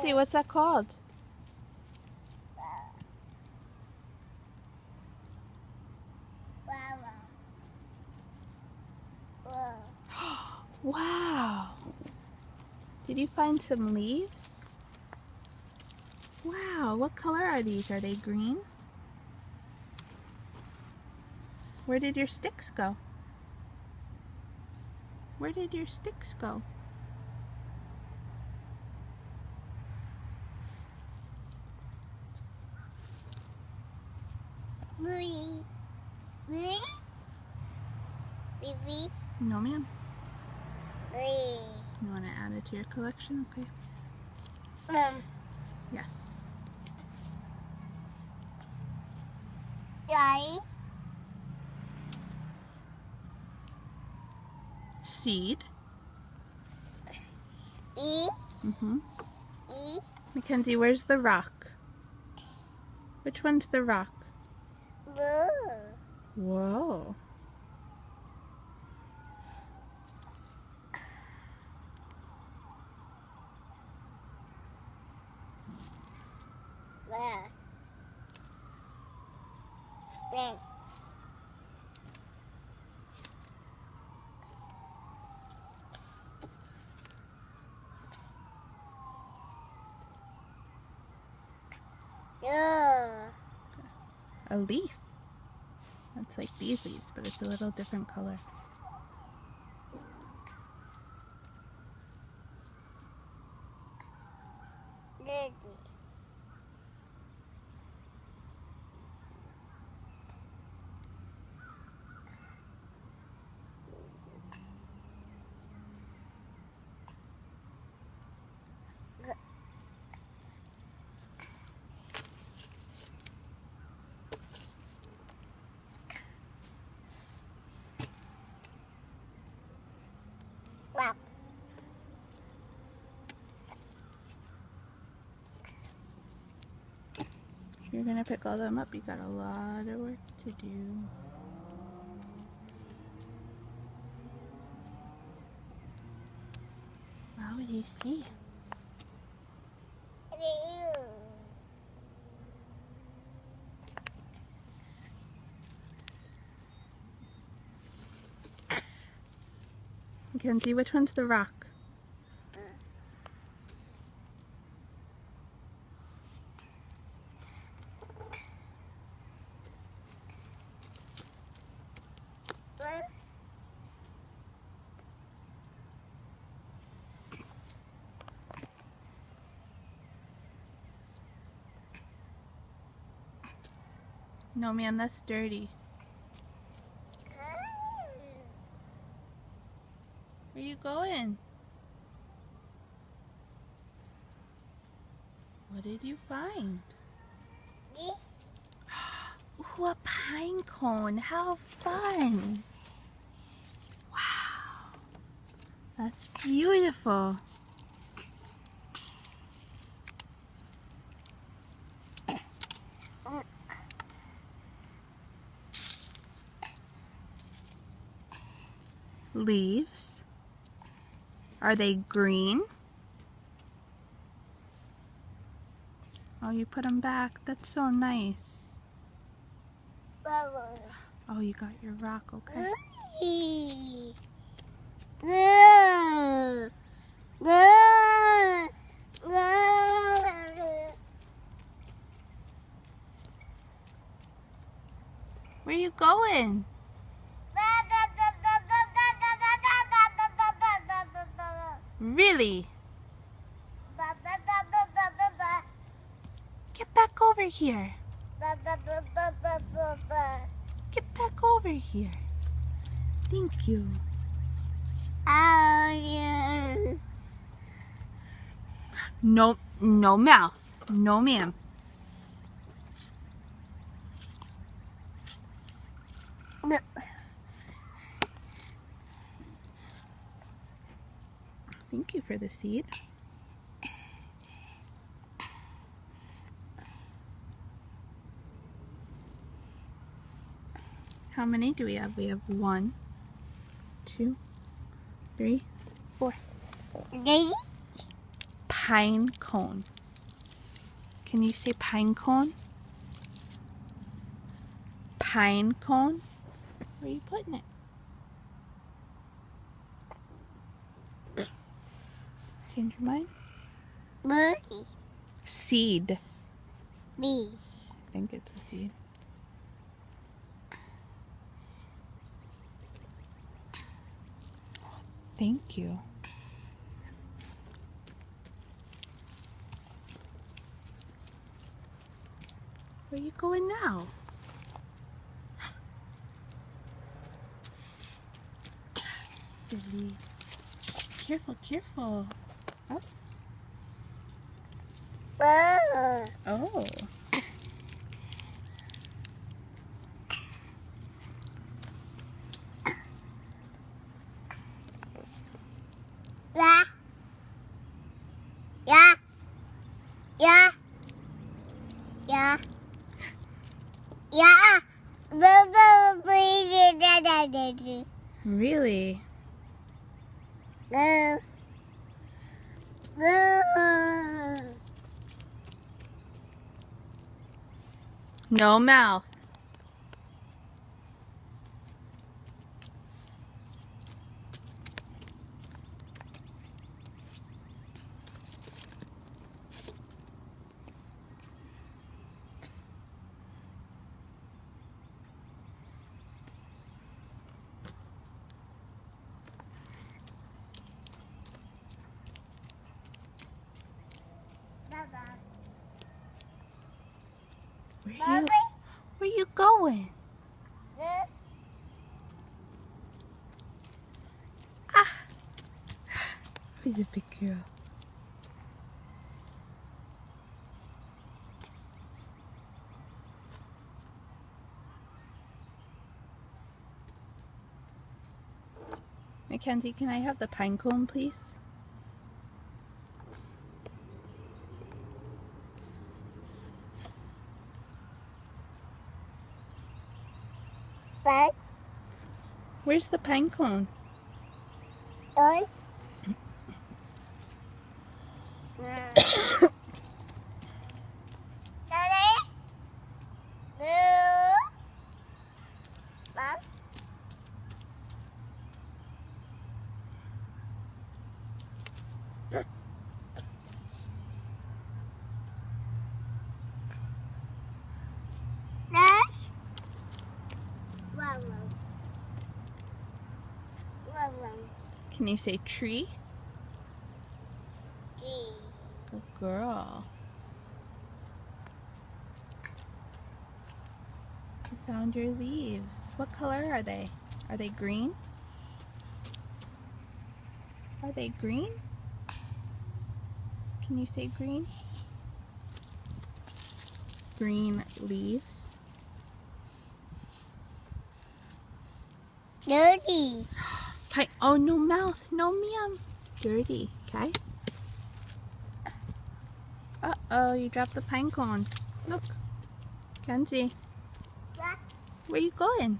Mackenzie, what's that called? Wow! Did you find some leaves? Wow, what color are these? Are they green? Where did your sticks go? Where did your sticks go? No, ma'am. You want to add it to your collection? Okay. Yes. Seed. Mackenzie, where's the rock? Which one's the rock? Whoa. A leaf. That's like these leaves, but it's a little different color. If you're gonna pick all them up, you got a lot of work to do. What would you see? Mackenzie, which one's the rock? No, ma'am, that's dirty. Where you going? What did you find? Ooh, a pine cone. How fun. Wow. That's beautiful. Leaves. Are they green? Oh, you put them back. That's so nice. Oh, you got your rock, okay. Where you going? Really? Get back over here. Get back over here. Thank you. No, no mouth. No, ma'am. Thank you for the seed. How many do we have? We have 1, 2, 3, 4. pine cone. Can you say pine cone? Pine cone? Where are you putting it? Change your mind? Birdie. Seed. Me. I think it's a seed. Thank you. Where are you going now? Silly. Careful, careful. Up. Oh. Yeah. Yeah. Yeah. Yeah. Yeah. Really? No mouth. Where you going? Ah! He's a big girl. Mackenzie, can I have the pine cone, please? But Where's the pine cone? on Can you say tree? Good girl. You found your leaves. What color are they? Are they green? Are they green? Can you say green? Green leaves. dirty. Oh, no mouth, no meow. Dirty, okay? Uh-oh, you dropped the pine cone. Look, Kenzie, where you going?